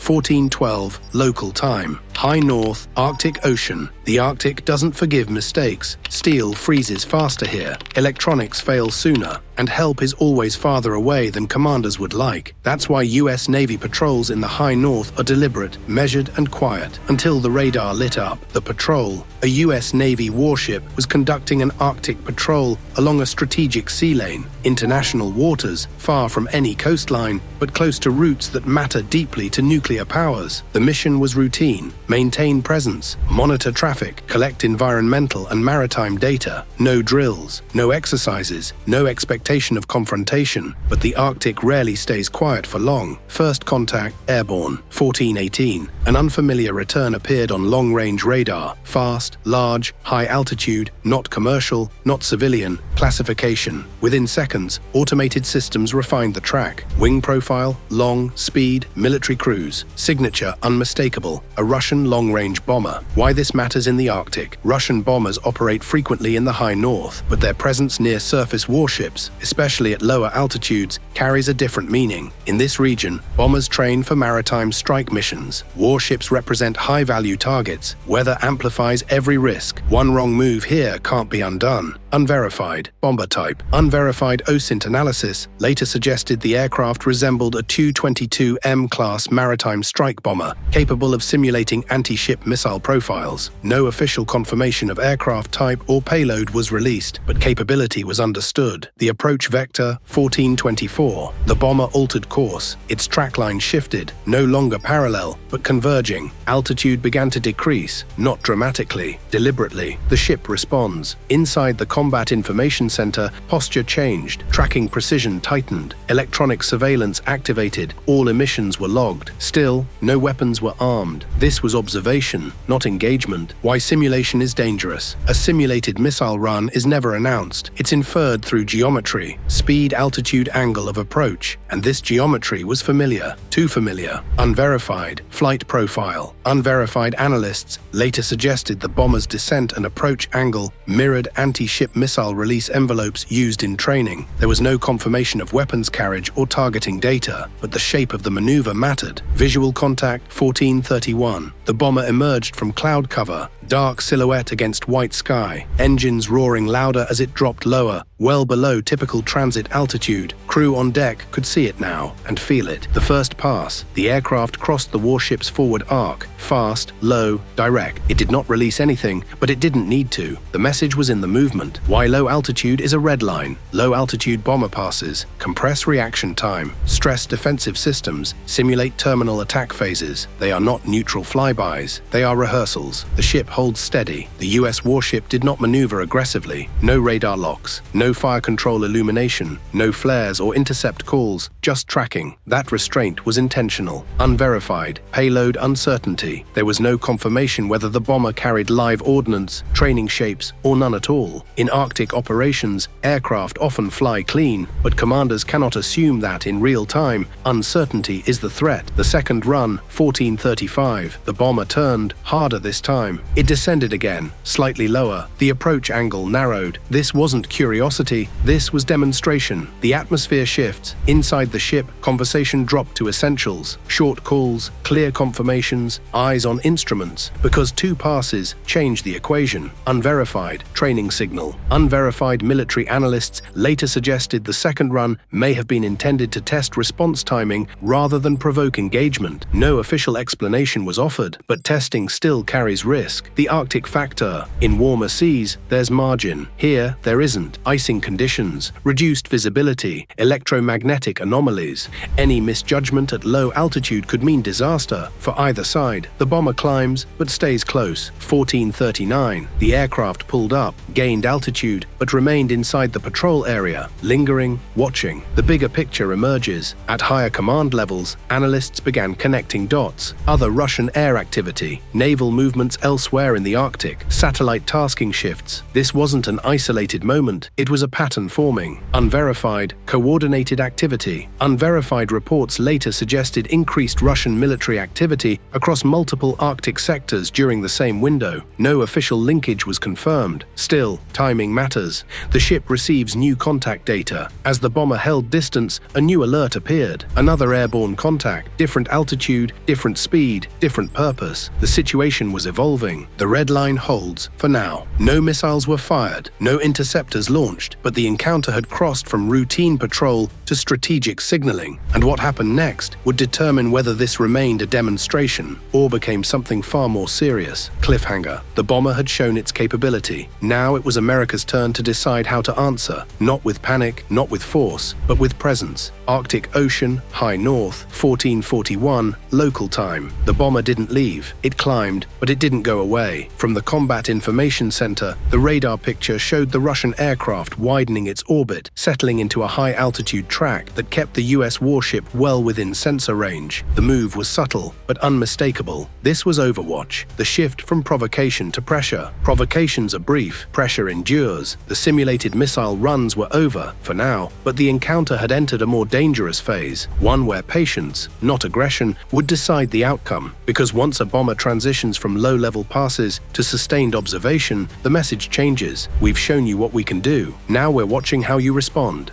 1412, local time. High North, Arctic Ocean. The Arctic doesn't forgive mistakes. Steel freezes faster here, electronics fail sooner, and help is always farther away than commanders would like. That's why US Navy patrols in the High North are deliberate, measured, and quiet, until the radar lit up. The patrol, a US Navy warship, was conducting an Arctic patrol along a strategic sea lane, international waters, far from any coastline, but close to routes that matter deeply to nuclear powers. The mission was routine: maintain presence, monitor traffic, collect environmental and maritime data. No drills, no exercises, no expectation of confrontation. But the Arctic rarely stays quiet for long. First contact, airborne, 1418. An unfamiliar return appeared on long-range radar. Fast, large, high altitude, not commercial, not civilian. Classification. Within seconds, automated systems refined the track. Wing profile, long, speed, military cruise. Signature unmistakable, a Russian long-range bomber. Why this matters in the Arctic? Russian bombers operate frequently in the High North, but their presence near surface warships, especially at lower altitudes, carries a different meaning. In this region, bombers train for maritime strike missions. Warships represent high-value targets. Weather amplifies every risk. One wrong move here can't be undone. Unverified, bomber type. Unverified OSINT analysis later suggested the aircraft resembled a Tu-22M class maritime strike bomber, capable of simulating anti-ship missile profiles. No official confirmation of aircraft type or payload was released, but capability was understood. The approach vector, 1424. The bomber altered course. Its trackline shifted, no longer parallel, but converging. Altitude began to decrease, not dramatically, deliberately. The ship responds. Inside the Combat Information Center, posture changed, tracking precision tightened, electronic surveillance activated, all emissions were logged. Still, no weapons were armed. This was observation, not engagement. Why simulation is dangerous. A simulated missile run is never announced. It's inferred through geometry, speed, altitude, angle of approach, and this geometry was familiar, too familiar. Unverified, flight profile. Unverified analysts later suggested the bomber's descent and approach angle mirrored anti-ship missile release envelopes used in training. There was no confirmation of weapons carriage or targeting data, but the shape of the maneuver mattered. Visual contact, 1431. The bomber emerged from cloud cover, dark silhouette against white sky, engines roaring louder as it dropped lower, well below typical transit altitude. Crew on deck could see it now and feel it. The first pass, the aircraft crossed the warship's forward arc, fast, low, direct. It did not release anything, but it didn't need to. The message was in the movement. Why low altitude is a red line. Low altitude bomber passes, compress reaction time, stress defensive systems, simulate terminal attack phases. They are not neutral flybys. They are rehearsals. The ship holds steady. The US warship did not maneuver aggressively. No radar locks, no fire control illumination, no flares or intercept calls, just tracking. That restraint was intentional. Unverified, payload uncertainty. There was no confirmation whether the bomber carried live ordnance, training shapes, or none at all. In Arctic operations, aircraft often fly clean, but commanders cannot assume that in real time. Uncertainty is the threat. The second run, 1435. The bomber turned, harder this time. It descended again, slightly lower. The approach angle narrowed. This wasn't curiosity, this was demonstration. The atmosphere shifts. Inside the ship, conversation dropped to essentials. Short calls, clear confirmations, eyes on instruments. Because two passes change the equation. Unverified, training signal. Unverified military analysts later suggested the second run may have been intended to test response timing rather than provoke engagement. No official explanation was offered, but testing still carries risk. The Arctic factor. In warmer seas, there's margin. Here, there isn't. Icing conditions, reduced visibility, electromagnetic anomalies. Any misjudgment at low altitude could mean disaster for either side. The bomber climbs, but stays close. 1439. The aircraft pulled up, gained altitude, but remained inside the patrol area, lingering, watching. The bigger picture emerges. At higher command levels, analysts began connecting dots. Other Russian air activity, naval movements elsewhere in the Arctic, satellite tasking shifts. This wasn't an isolated moment. It was was a pattern forming. Unverified, coordinated activity. Unverified reports later suggested increased Russian military activity across multiple Arctic sectors during the same window. No official linkage was confirmed. Still, timing matters. The ship receives new contact data. As the bomber held distance, a new alert appeared. Another airborne contact, different altitude, different speed, different purpose. The situation was evolving. The red line holds for now. No missiles were fired, no interceptors launched, but the encounter had crossed from routine patrol to strategic signaling, and what happened next would determine whether this remained a demonstration or became something far more serious. Cliffhanger. The bomber had shown its capability. Now it was America's turn to decide how to answer, not with panic, not with force, but with presence. Arctic Ocean, high north, 1441, local time. The bomber didn't leave. It climbed, but it didn't go away. From the Combat Information Center, the radar picture showed the Russian aircraft widening its orbit, settling into a high-altitude track that kept the US warship well within sensor range. The move was subtle, but unmistakable. This was Overwatch, the shift from provocation to pressure. Provocations are brief, pressure endures. The simulated missile runs were over, for now, but the encounter had entered a more dangerous phase, one where patience, not aggression, would decide the outcome. Because once a bomber transitions from low-level passes to sustained observation, the message changes. We've shown you what we can do. Now we're watching how you respond.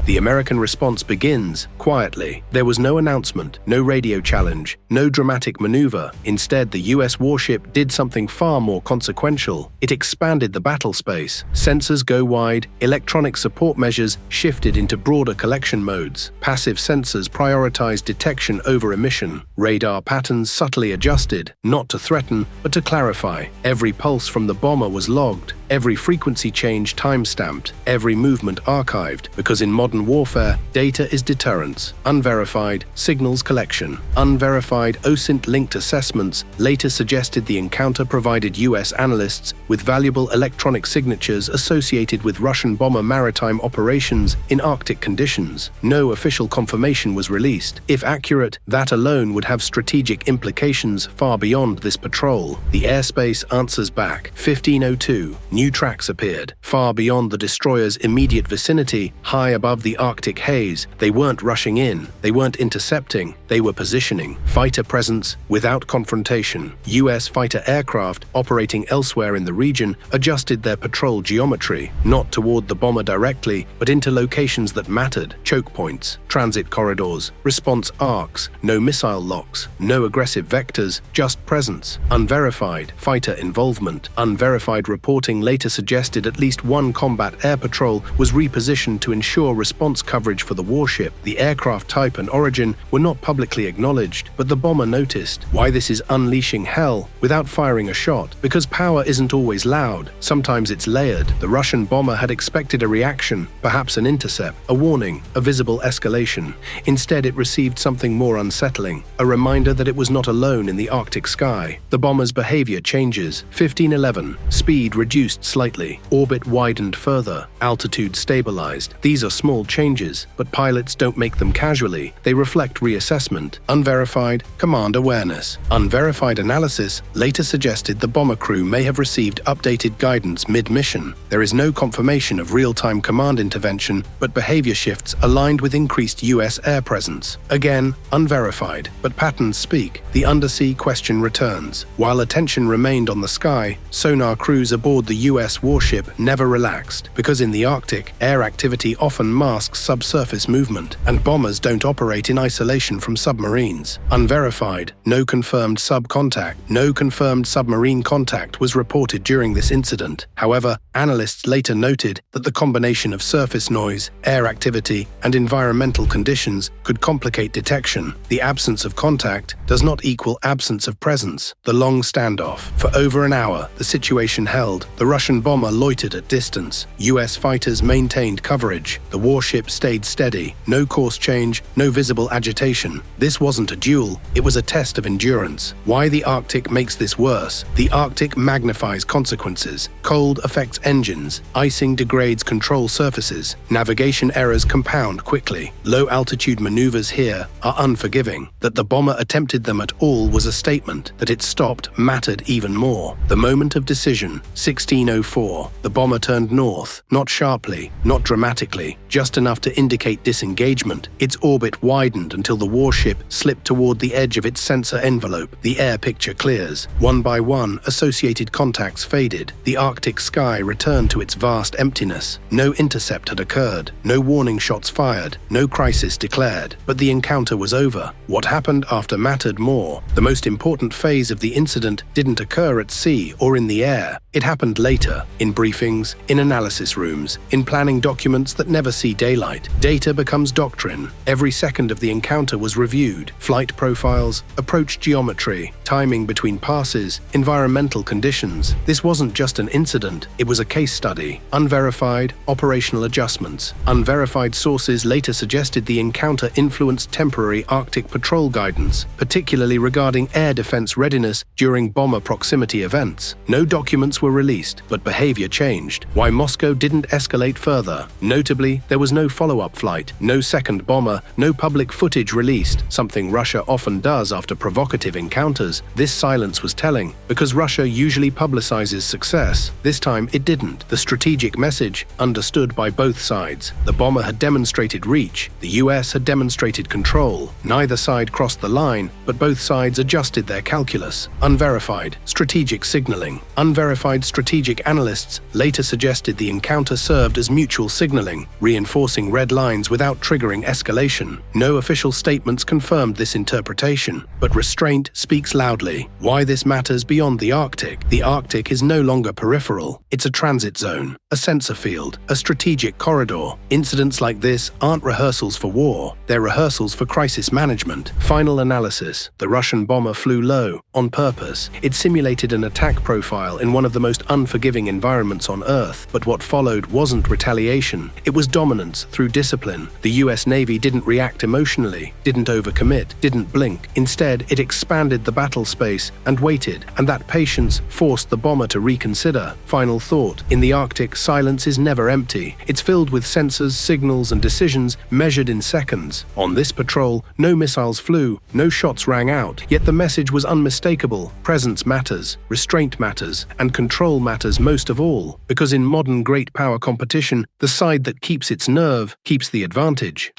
The American response begins quietly. There was no announcement, no radio challenge, no dramatic maneuver. Instead, the US warship did something far more consequential. It expanded the battle space. Sensors go wide, electronic support measures shifted into broader collection modes. Passive sensors prioritized detection over emission. Radar patterns subtly adjusted, not to threaten, but to clarify. Every pulse from the bomber was logged. Every frequency change time-stamped, every movement archived, because in modern warfare, data is deterrence. Unverified, signals collection. Unverified OSINT-linked assessments later suggested the encounter provided US analysts with valuable electronic signatures associated with Russian bomber maritime operations in Arctic conditions. No official confirmation was released. If accurate, that alone would have strategic implications far beyond this patrol. The airspace answers back. 1502. New tracks appeared, far beyond the destroyer's immediate vicinity, high above the Arctic haze. They weren't rushing in, they weren't intercepting, they were positioning. Fighter presence without confrontation. US fighter aircraft operating elsewhere in the region adjusted their patrol geometry, not toward the bomber directly, but into locations that mattered. Choke points, transit corridors, response arcs, no missile locks, no aggressive vectors, just presence. Unverified, fighter involvement. Unverified reporting later suggested at least one combat air patrol was repositioned to ensure response coverage for the warship. The aircraft type and origin were not publicly acknowledged, but the bomber noticed. Why this is unleashing hell without firing a shot? Because power isn't always loud. Sometimes it's layered. The Russian bomber had expected a reaction, perhaps an intercept, a warning, a visible escalation. Instead, it received something more unsettling, a reminder that it was not alone in the Arctic sky. The bomber's behavior changes. 1511. Speed reduced slightly. Orbit widened further. Altitude stabilized. These are small changes, but pilots don't make them casually. They reflect reassessment. Unverified, command awareness. Unverified analysis later suggested the bomber crew may have received updated guidance mid-mission. There is no confirmation of real-time command intervention, but behavior shifts aligned with increased US air presence. Again, unverified, but patterns speak. The undersea question returns. While attention remained on the sky, sonar crews aboard the US warship never relaxed, because in the Arctic, air activity often masks subsurface movement, and bombers don't operate in isolation from submarines. Unverified, no confirmed sub-contact, no confirmed submarine contact was reported during this incident. However, analysts later noted that the combination of surface noise, air activity, and environmental conditions could complicate detection. The absence of contact does not equal absence of presence. The long standoff. For over an hour, the situation held. The Russian bomber loitered at distance. US fighters maintained coverage. The warship warship stayed steady, no course change, no visible agitation. This wasn't a duel, it was a test of endurance. Why the Arctic makes this worse? The Arctic magnifies consequences. Cold affects engines, icing degrades control surfaces, navigation errors compound quickly. Low-altitude maneuvers here are unforgiving. That the bomber attempted them at all was a statement. That it stopped mattered even more. The moment of decision, 1604. The bomber turned north, not sharply, not dramatically, just enough to indicate disengagement. Its orbit widened until the warship slipped toward the edge of its sensor envelope. The air picture clears. One by one, associated contacts faded. The Arctic sky returned to its vast emptiness. No intercept had occurred, no warning shots fired, no crisis declared. But the encounter was over. What happened after mattered more. The most important phase of the incident didn't occur at sea or in the air. It happened later, in briefings, in analysis rooms, in planning documents that never see daylight. Data becomes doctrine. Every second of the encounter was reviewed. Flight profiles, approach geometry, timing between passes, environmental conditions. This wasn't just an incident, it was a case study. Unverified, operational adjustments. Unverified sources later suggested the encounter influenced temporary Arctic patrol guidance, particularly regarding air defense readiness during bomber proximity events. No documents were released, but behavior changed. Why Moscow didn't escalate further. Notably, there was no follow-up flight, no second bomber, no public footage released, something Russia often does after provocative encounters. This silence was telling, because Russia usually publicizes success. This time it didn't. The strategic message, understood by both sides. The bomber had demonstrated reach, the US had demonstrated control. Neither side crossed the line, but both sides adjusted their calculus. Unverified, strategic signaling. Unverified strategic analysts later suggested the encounter served as mutual signaling, reinforcing red lines without triggering escalation. No official statements confirmed this interpretation, but restraint speaks loudly. Why this matters beyond the Arctic? The Arctic is no longer peripheral. It's a transit zone, a sensor field, a strategic corridor. Incidents like this aren't rehearsals for war, they're rehearsals for crisis management. Final analysis. The Russian bomber flew low, on purpose. It simulated an attack profile in one of the most unforgiving environments on Earth, but what followed wasn't retaliation. It was dominance through discipline. The US Navy didn't react emotionally, didn't overcommit, didn't blink. Instead, it expanded the battle space and waited, and that patience forced the bomber to reconsider. Final thought. In the Arctic, silence is never empty. It's filled with sensors, signals, and decisions measured in seconds. On this patrol, no missiles flew, no shots rang out, yet the message was unmistakable. Presence matters, restraint matters, and control matters most of all, because in modern great power competition, the side that keeps its nerve keeps the advantage.